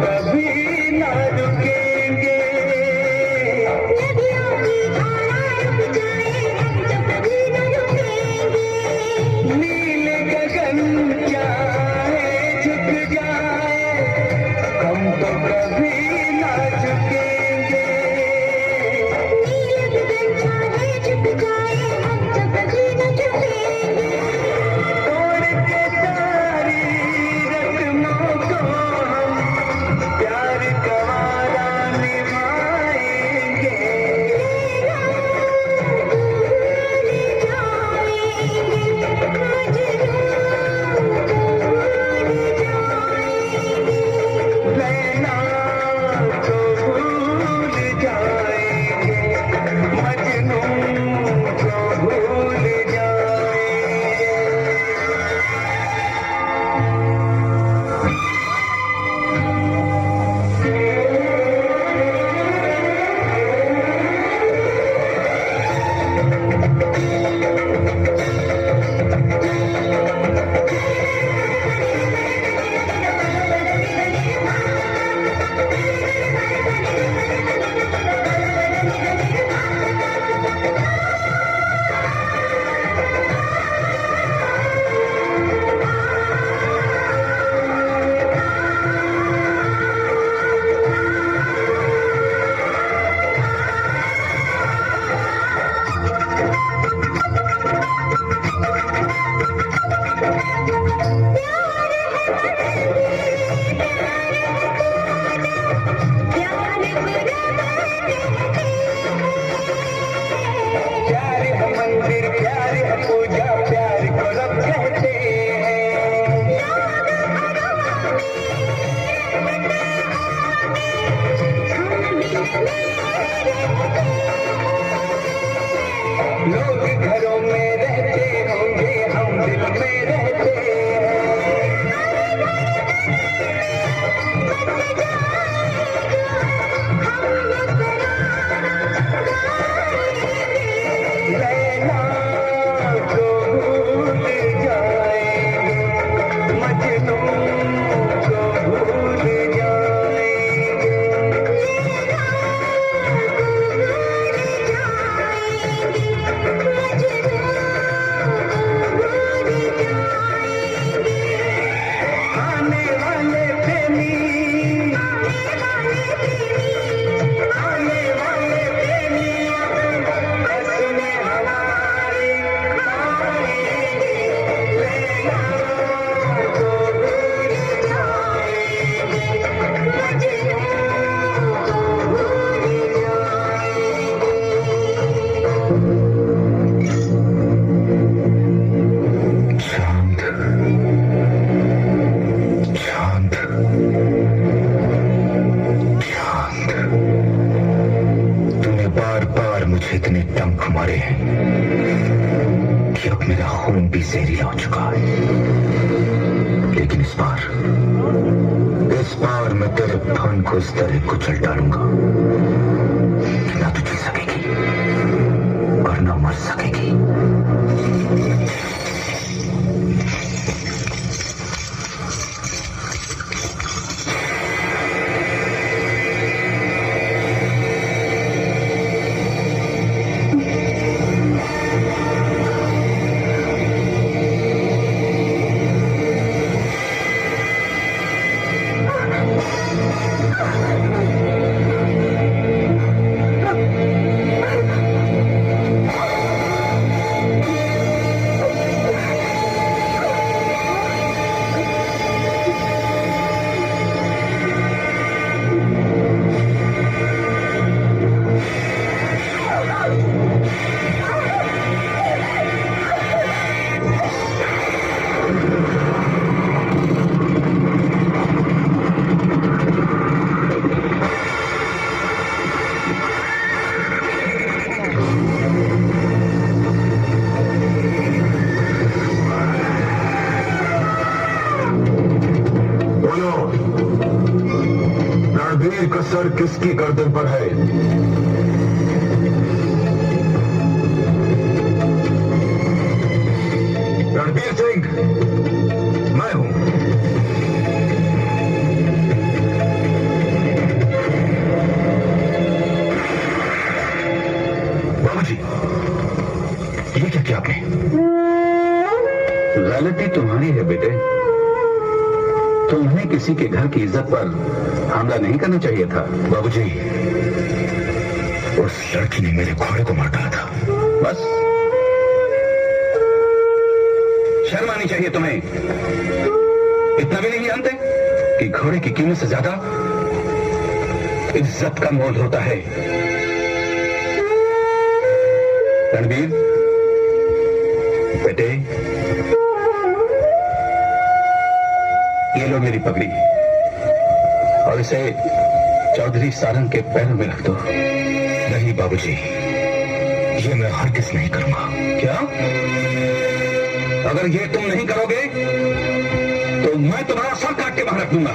कभी ना रुकेंगे। नदियों की धारा रुक जाए हम तो कभी ना रुकेंगे। नीले गगन चाहे झुक जाए हम तो कभी ना झुकेंगे। नीले गगन चाहे झुक जाए हम तो कभी ना झुकेंगे। तोड़ के सारी रस्मों को हम प्यार का वादा निभाएंगे। भूल जाएंगे लैला को भूल जाएंगे, मजनू को भूल जाएंगे। प्यार है मंदिर, प्यार है पूजा, प्यार को रब कहते हैं। लोग घरों में रहते होंगे, हम दिल में रहते हैं। लैला को भूल जाएंगे, मजनू को भूल जाएंगे। आने वाले प्रेमी, आने वाले प्रेमी बस में हमारी आएंगे। लैला को भूल जाएंगे, मजनू को भूल जाएंगे। चांद, चांद, चांद, तूने बार बार मुझे इतने डंक मारे हैं कि अब मेरा खून भी जहरीला हो चुका है। लेकिन इस बार मैं तेरे धन को इस तरह कुचल डालूंगा कि ना तू जी सकेगी और ना मर सकेगी। रणधीर का सर किसकी गर्दन पर है? रणबीर सिंह, मैं हूं। तुम्हारी है बेटे। तुम्हें किसी के घर की इज्जत पर हमला नहीं करना चाहिए था। बाबूजी, उस लड़की ने मेरे घोड़े को मार डाला था। बस शर्म आनी चाहिए तुम्हें। इतना भी नहीं जानते कि घोड़े की कीमत से ज्यादा इज्जत का मोल होता है। रणबीर बेटे, ये लो मेरी पगड़ी और इसे चौधरी सारंग के पैरों में रख दो। नहीं बाबूजी, ये मैं हरगिज नहीं करूंगा। क्या? अगर ये तुम नहीं करोगे तो मैं तुम्हारा सर काट के बाहर रख दूंगा।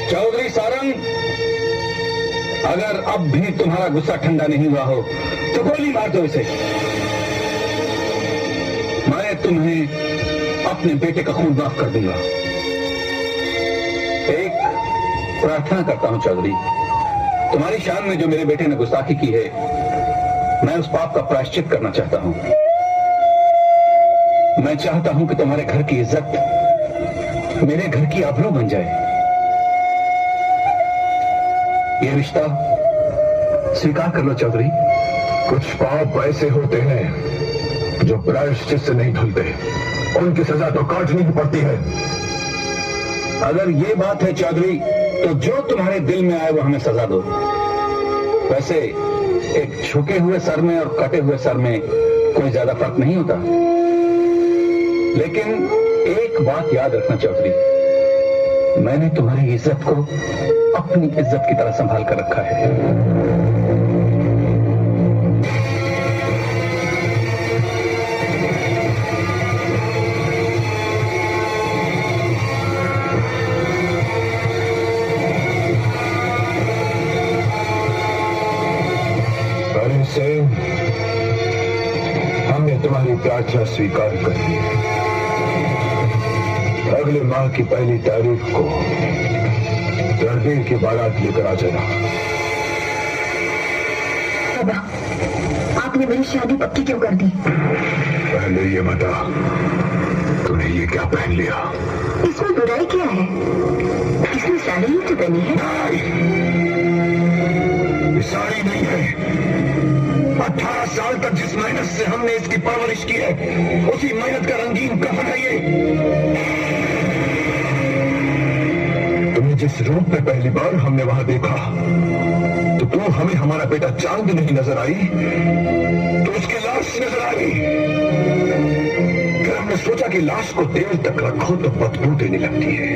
चौधरी सारंग, अगर अब भी तुम्हारा गुस्सा ठंडा नहीं हुआ हो तो गोली मार दो इसे। मैं तुम्हें अपने बेटे का खून माफ कर दूंगा। एक प्रार्थना करता हूं चौधरी, तुम्हारी शान में जो मेरे बेटे ने गुस्ताखी की है, मैं उस पाप का प्रायश्चित करना चाहता हूं। मैं चाहता हूं कि तुम्हारे घर की इज्जत मेरे घर की आबरू बन जाए। ये रिश्ता स्वीकार कर लो चौधरी। कुछ पाप ऐसे होते हैं जो प्रायश्चित से नहीं धुलते, उनकी सजा तो काटनी ही पड़ती है। अगर ये बात है चौधरी, तो जो तुम्हारे दिल में आए वो हमें सजा दो। वैसे एक झुके हुए सर में और कटे हुए सर में कोई ज्यादा फर्क नहीं होता। लेकिन एक बात याद रखना चौधरी, मैंने तुम्हारी इज्जत को अपनी इज्जत की तरह संभाल कर रखा है। अरे सेन, हमने तुम्हारी प्रार्थना स्वीकार कर ली। अगले माह की पहली तारीख को रणबीर की बारात लेकर आ जाना। बाबा, आपने मेरी शादी पक्की क्यों कर दी? पहले ये बता, तूने ये क्या पहन लिया? इसमें बुराई क्या है? इसमें साड़ी ही तो पहनी है। ये साड़ी नहीं है। 18 साल तक जिस मेहनत से हमने इसकी परवरिश की है, उसी मेहनत का रंगीन कफन है ये। तुम्हें जिस रूप में पहली बार हमने वहां देखा, तो तू हमें हमारा बेटा चांद नहीं नजर आई, तो उसकी लाश नजर आई। फिर हमने सोचा कि लाश को देर तक रखो तो बदबू देने लगती है,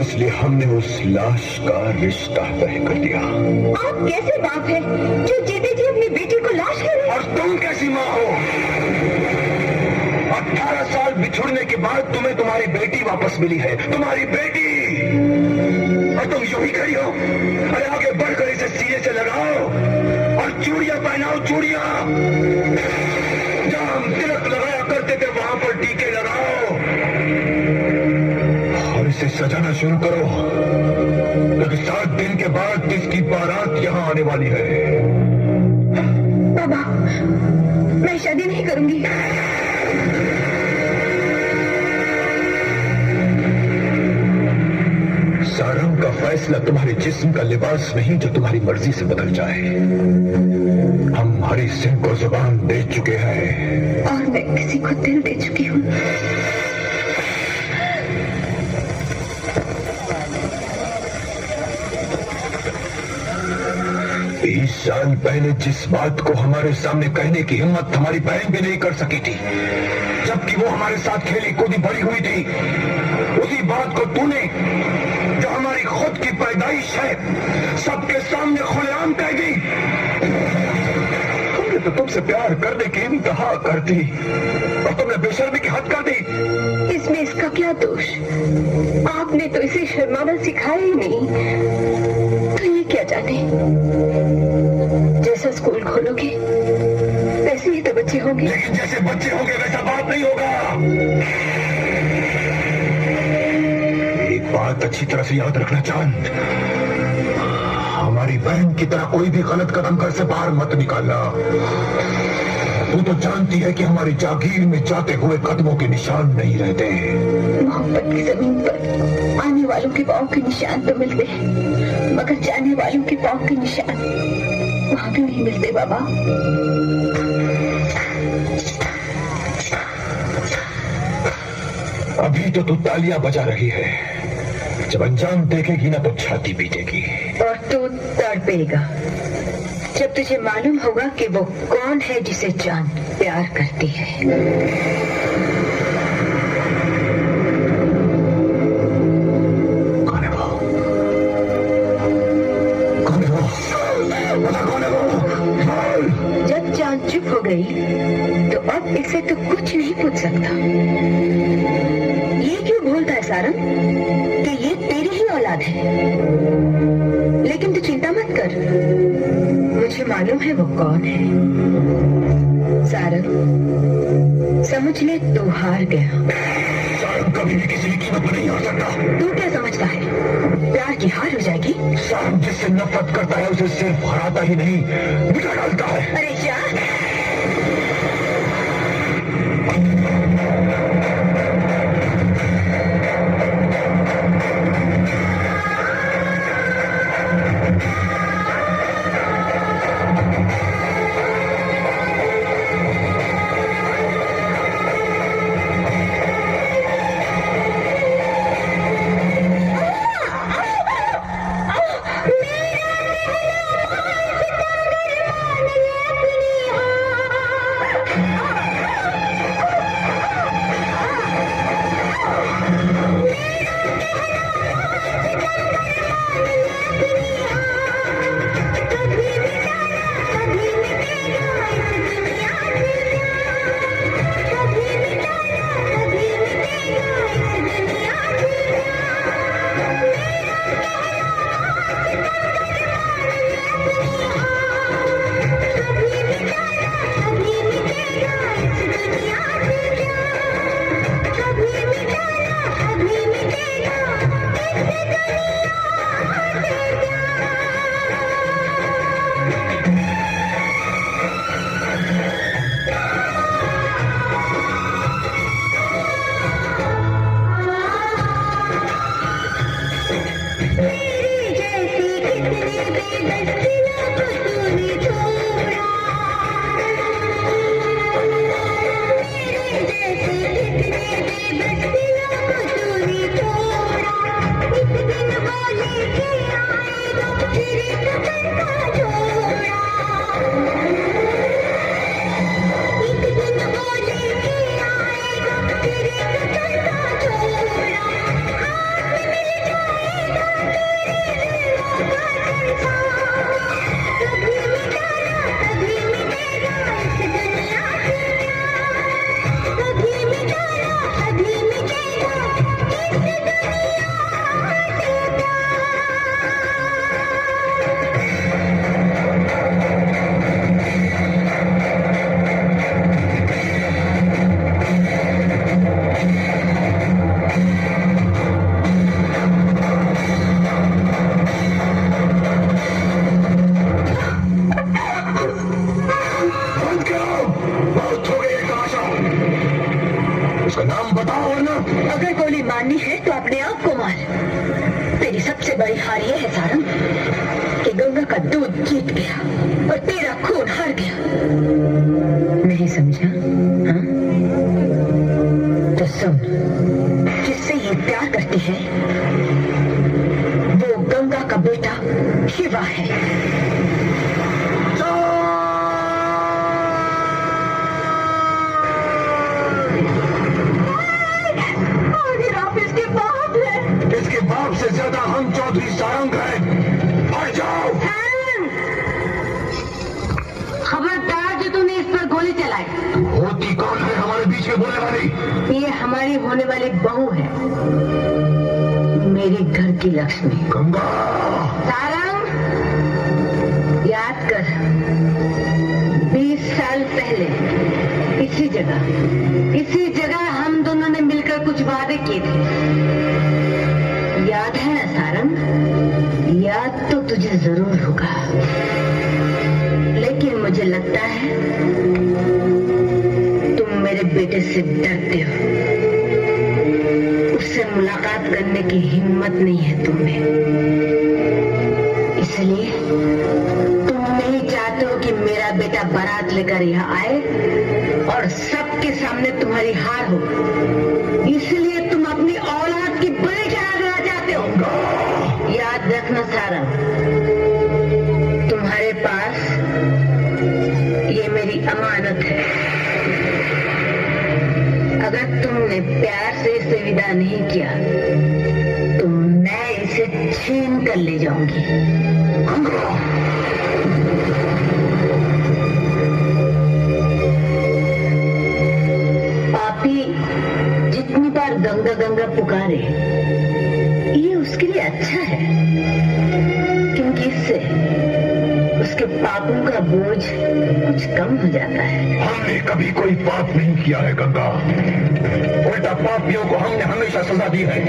इसलिए हमने उस लाश का रिश्ता तय कर दिया। आप कैसे बाप है जो जीते जी अपनी बेटी को लाश कर? और तुम कैसी माँ हो? 18 साल बिछुड़ने के बाद तुम्हें तुम्हारी बेटी वापस मिली है, तुम्हारी बेटी, और तुम यूं ही खड़ी हो। अरे आगे बढ़कर इसे सीने से लगाओ और चूड़ियां पहनाओ, चूड़ियां। जहां हम तिलक लगाया करते थे वहां पर टीके लगाओ और इसे सजाना शुरू करो, क्योंकि 7 दिन के बाद इसकी बारात यहां आने वाली है। बाबा, मैं शादी नहीं करूंगी। सारंग का फैसला तुम्हारे जिस्म का लिबास नहीं जो तुम्हारी मर्जी से बदल जाए। हम हरि सिंह को जुबान दे चुके हैं और मैं किसी को दिल दे चुकी हूँ। 20 साल पहले जिस बात को हमारे सामने कहने की हिम्मत हमारी बहन भी नहीं कर सकी थी, जबकि वो हमारे साथ खेली कूदी बड़ी हुई थी, उसी बात को तूने, जो हमारी खुद की पैदाइश है, सबके सामने खुलेआम कह दी। हमने तो तुमसे प्यार करने की इंतहा कर दी और तुमने बेशर्मी की हद कर दी। इसमें इसका क्या दोष? आपने तो इसे शर्माना सिखाया ही नहीं, तो ये क्या जाने? जैसा स्कूल खोलोगे वैसे ही तो बच्चे होंगे। लेकिन जैसे बच्चे होंगे वैसा बाप नहीं होगा। एक बात अच्छी तरह से याद रखना चांद, हमारी बहन की तरह कोई भी गलत कदम घर से बाहर मत निकालना। तू तो जानती है कि हमारी जागीर में जाते हुए कदमों के निशान नहीं रहते। मोहब्बत की जमीन पर आने वालों के पाँव के निशान तो मिलते हैं, मगर जाने वालों के पाँव के निशान वहाँ भी नहीं मिलते बाबा। अभी तो तू तालियां बजा रही है, जब अंजाम देखेगी ना तो छाती पीटेगी। और तू तड़पेगा जब तुझे मालूम होगा कि वो कौन है जिसे जान प्यार करती है। कौन है वो? कौन है वो? पता कौन है वो? बोल। जब जान चुप हो गई तो अब इसे तो कुछ नहीं पूछ सकता। ये क्यों बोलता है सारंग कि ये तेरी ही औलाद है? लेकिन तू चिंता मत कर, मुझे मालूम है वो कौन है। सारंग, समझ ले तू हार गया। सारंग कभी भी किसी की कीमत में नहीं हार सकता। तू क्या समझता है प्यार की हार हो जाएगी? सारंग जिससे नफरत करता है उसे सिर्फ हराता ही नहीं, मिटा डालता है। अरे यार, उसका नाम बताओ वरना। अगर गोली मारनी है तो अपने आप को मार। तेरी सबसे बड़ी हार ये है सारंग कि गंगा का दूध जीत गया और तेरा खून हार गया। नहीं समझा? हाँ? तो सुन, जिससे ये प्यार करती है वो गंगा का बेटा शिवा है। इसके बाप से ज्यादा हम चौधरी सारंग हैं। हट जाओ। खबरदार जो तूने इस पर गोली चलाई। होती कौन है हमारे बीच में बोलने वाली? ये हमारी होने वाली बहू है, मेरे घर की लक्ष्मी। गंगा। सारंग, याद कर 20 साल पहले जगह, इसी जगह हम दोनों ने मिलकर कुछ वादे किए थे। याद है ना सारंग? याद तो तुझे जरूर होगा, लेकिन मुझे लगता है तुम मेरे बेटे से डरते हो। उससे मुलाकात करने की हिम्मत नहीं है तुम्हें, इसलिए तुम नहीं चाहते हो कि मेरा बेटा बारात लेकर यहाँ आए और सबके सामने तुम्हारी हार हो, इसलिए तुम अपनी औलाद की बलि चढ़ाना चाहते हो। याद रखना सारंग, तुम्हारे पास ये मेरी अमानत है। अगर तुमने प्यार से इसे विदा नहीं किया तो मैं इसे छीन कर ले जाऊंगी। पापी जितनी बार गंगा गंगा पुकारे, ये उसके लिए अच्छा है, क्योंकि इससे उसके पापों का बोझ कुछ कम हो जाता है। हमने कभी कोई पाप नहीं किया है गंगा, उल्टा पापियों को हमने हमेशा सजा दी है।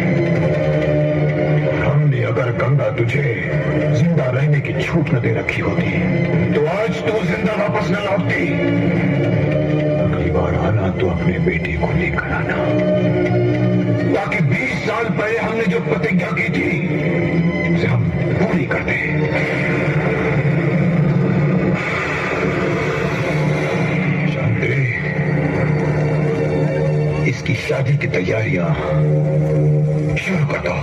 हमने अगर गंगा तुझे जिंदा रहने की छूट न दे रखी होती तो आज तू जिंदा वापस न लौटती। अगली बार आना तो अपने बेटे को लेकर आना, ताकि 20 साल पहले हमने जो प्रतिज्ञा की थी उसे हम पूरी कर दें। इसकी शादी की तैयारियां शुरू कर दो।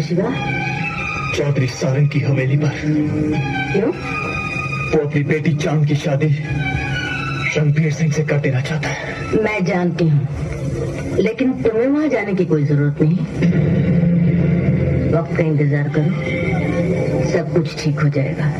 शिवा, चौधरी सारंग की हवेली पर। क्यों? वो अपनी बेटी चांद की शादी रणबीर सिंह से कर देना चाहता है। मैं जानती हूँ, लेकिन तुम्हें वहां जाने की कोई जरूरत नहीं। वक्त का इंतजार करो, सब कुछ ठीक हो जाएगा।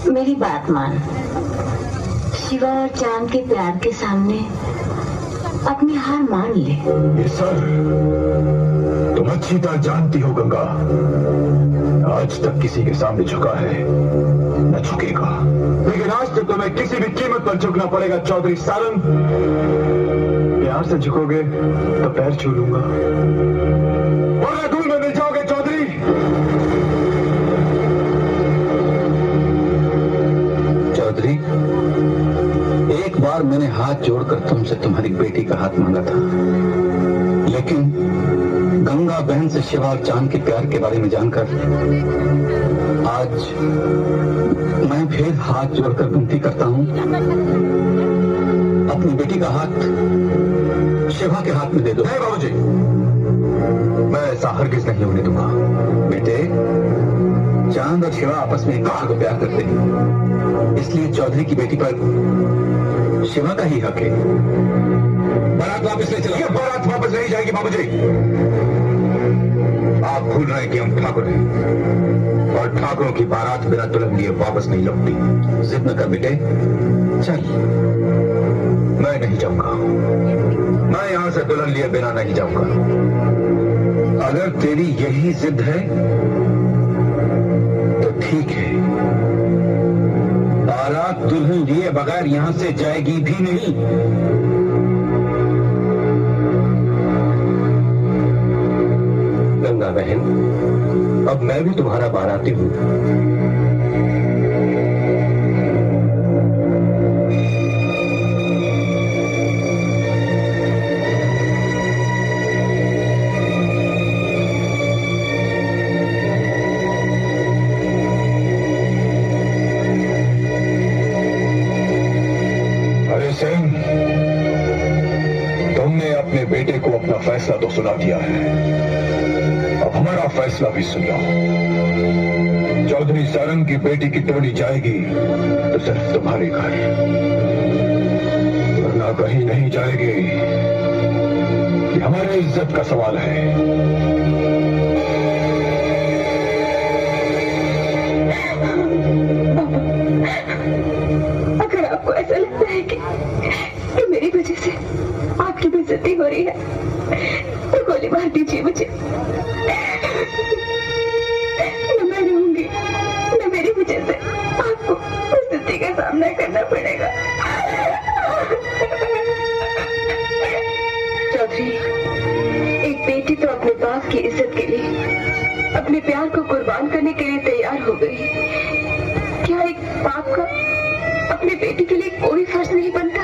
मेरी बात मान। शिवा और चांद के प्यार के सामने अपनी हार मान ले। ये सर, तुम अच्छी तरह जानती हो गंगा, आज तक किसी के सामने झुका है न झुकेगा, लेकिन आज तक तुम्हें किसी भी कीमत पर झुकना पड़ेगा चौधरी सारंग। प्यार से झुकोगे तो पैर छू लूंगा, वरना धूल में मिल जाओगे चौधरी। चौधरी, एक बार मैंने हाथ जोड़कर तुमसे तुम्हारी बेटी का हाथ मांगा था, लेकिन गंगा बहन से शिवा और चांद के प्यार के बारे में जानकर आज मैं फिर हाथ जोड़कर विनती करता हूं, अपनी बेटी का हाथ शिवा के हाथ में दे दो। नहीं बाबूजी, मैं ऐसा हरगिज नहीं होने दूंगा। बेटे, चांद और शिवा आपस में एक दूसरे को प्यार करते हैं, इसलिए चौधरी की बेटी पर शिवा का ही हक है। बारात वापस ले चलो। बारात वापस नहीं जाएगी बाबूजी। आप भूल रहे हैं कि हम ठाकुर हैं, और ठाकुरों की बारात बिना दुल्हन लिए वापस नहीं लौटती। जिद न कर बेटे, चल। मैं नहीं जाऊंगा, मैं यहां से दुल्हन लिए बिना नहीं जाऊंगा। अगर तेरी यही जिद है तो ठीक है, बारात दुल्हन लिए बगैर यहां से जाएगी भी नहीं। गंगा बहन, अब मैं भी तुम्हारा बाराती हूं। अरे सिंह, तुमने अपने बेटे को अपना फैसला तो सुना दिया है, अब हमारा फैसला भी सुन लो। चौधरी सारंग की बेटी की टोली जाएगी तो सिर्फ तुम्हारे घर, वरना कहीं नहीं जाएगी। ये हमारी इज्जत का सवाल है। अगर आपको ऐसा लगता है कि मेरी वजह से आपकी बेइज्जती हो रही है तो गोली मार दीजिए मुझे। न मैं रहूंगी, न मेरी वजह से आपको उस स्थिति का सामना करना पड़ेगा। चौधरी, एक बेटी तो अपने बाप की इज्जत के लिए अपने प्यार को कुर्बान करने के लिए तैयार हो गई। क्या एक बाप का अपनी बेटी के लिए कोई फर्ज नहीं बनता?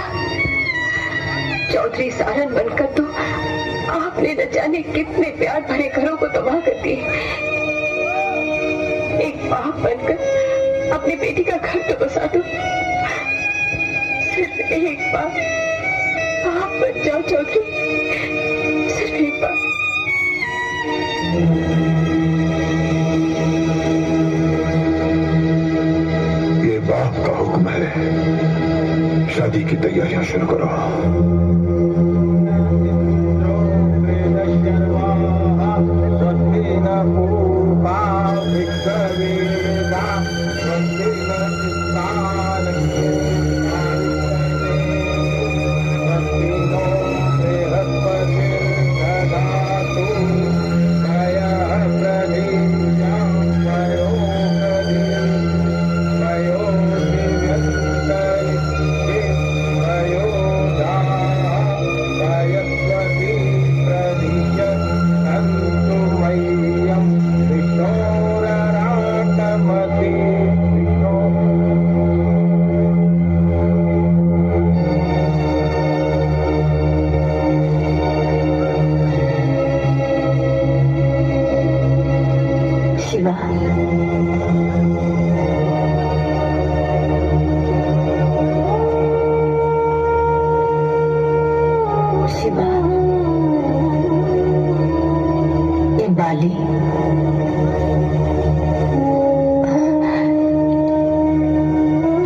चौधरी सारन बनकर तो आपने न जाने कितने प्यार भरे घरों को तबाह कर दिए। एक बाप बनकर अपनी बेटी का घर तो बसा दो, सिर्फ एक बार आप बन जाओ चौधरी, सिर्फ एक बार। ये बाप का हुक्म है, शादी की तैयारियां शुरू करो।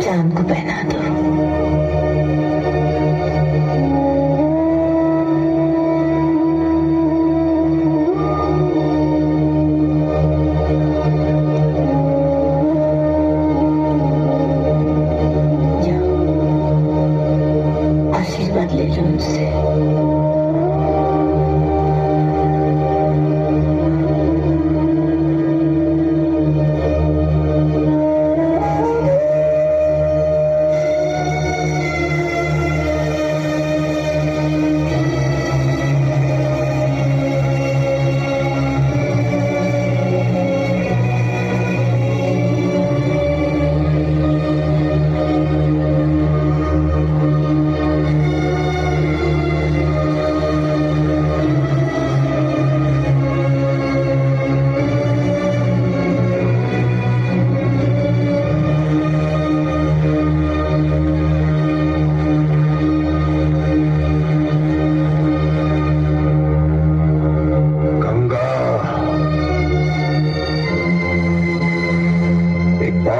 चांद को पहना दो। जाओ, आशीर्वाद ले लो उनसे।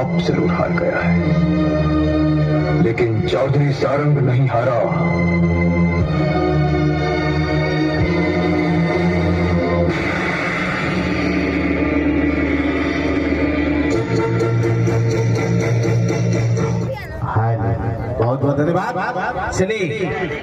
खौफ जरूर हार गया है, लेकिन चौधरी सारंग नहीं हारा। बहुत बहुत धन्यवाद। चलिए